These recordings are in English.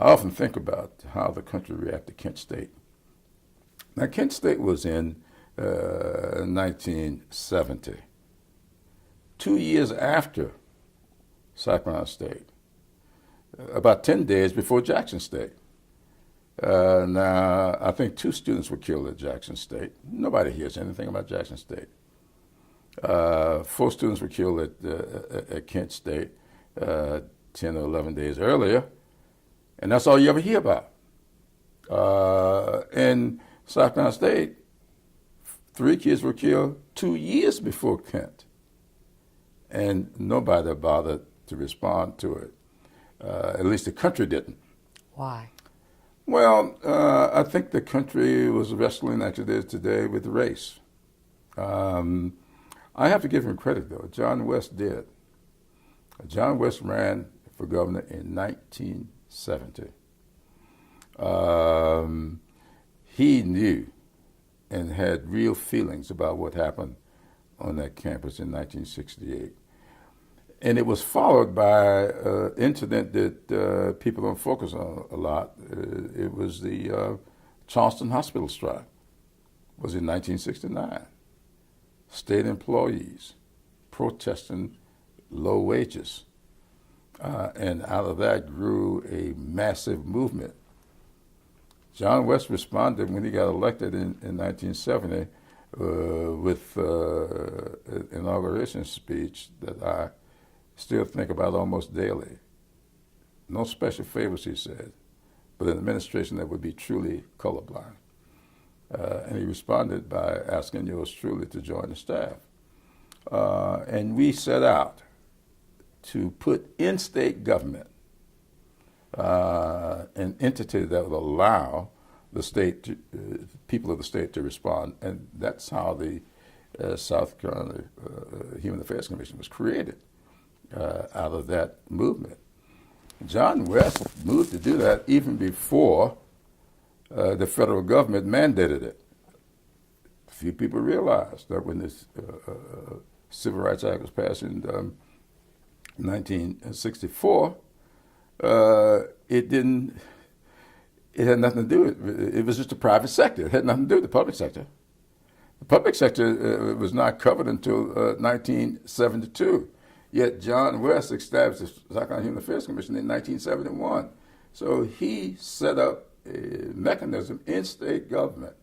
I often think about how the country reacted to Kent State. Now, Kent State was in 1970, 2 years after South Carolina State, about 10 days before Jackson State. Now, I think 2 students were killed at Jackson State. Nobody hears anything about Jackson State. 4 students were killed at Kent State 10 or 11 days earlier, and that's all you ever hear about. In South Carolina State, 3 kids were killed 2 years before Kent, and nobody bothered to respond to it. At least the country didn't. Why? Well, I think the country was wrestling like it is today with race. I have to give him credit, though. John West did. John West ran for governor in 1970. He knew and had real feelings about what happened on that campus in 1968. And it was followed by an incident that people don't focus on a lot. It was the Charleston Hospital strike. It was in 1969. State employees protesting low wages. And out of that grew a massive movement. John West responded when he got elected in 1970 with an inauguration speech that I still think about almost daily. No special favors, he said, but an administration that would be truly colorblind. And he responded by asking yours truly to join the staff. And we set out to put in state government an entity that would allow the state, people of the state to respond. And that's how the South Carolina Human Affairs Commission was created, out of that movement. John West moved to do that even before the federal government mandated it. Few people realized that when this Civil Rights Act was passed in 1964, it had nothing to do with it. It was just the private sector. It had nothing to do with the public sector. The public sector was not covered until 1972. Yet John West established the South Carolina Human Affairs Commission in 1971. So he set up a mechanism in state government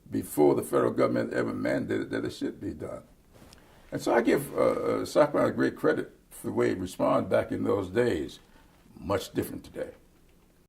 before the federal government ever mandated that it should be done. And so I give South Carolina great credit for the way it responded back in those days. Much different today.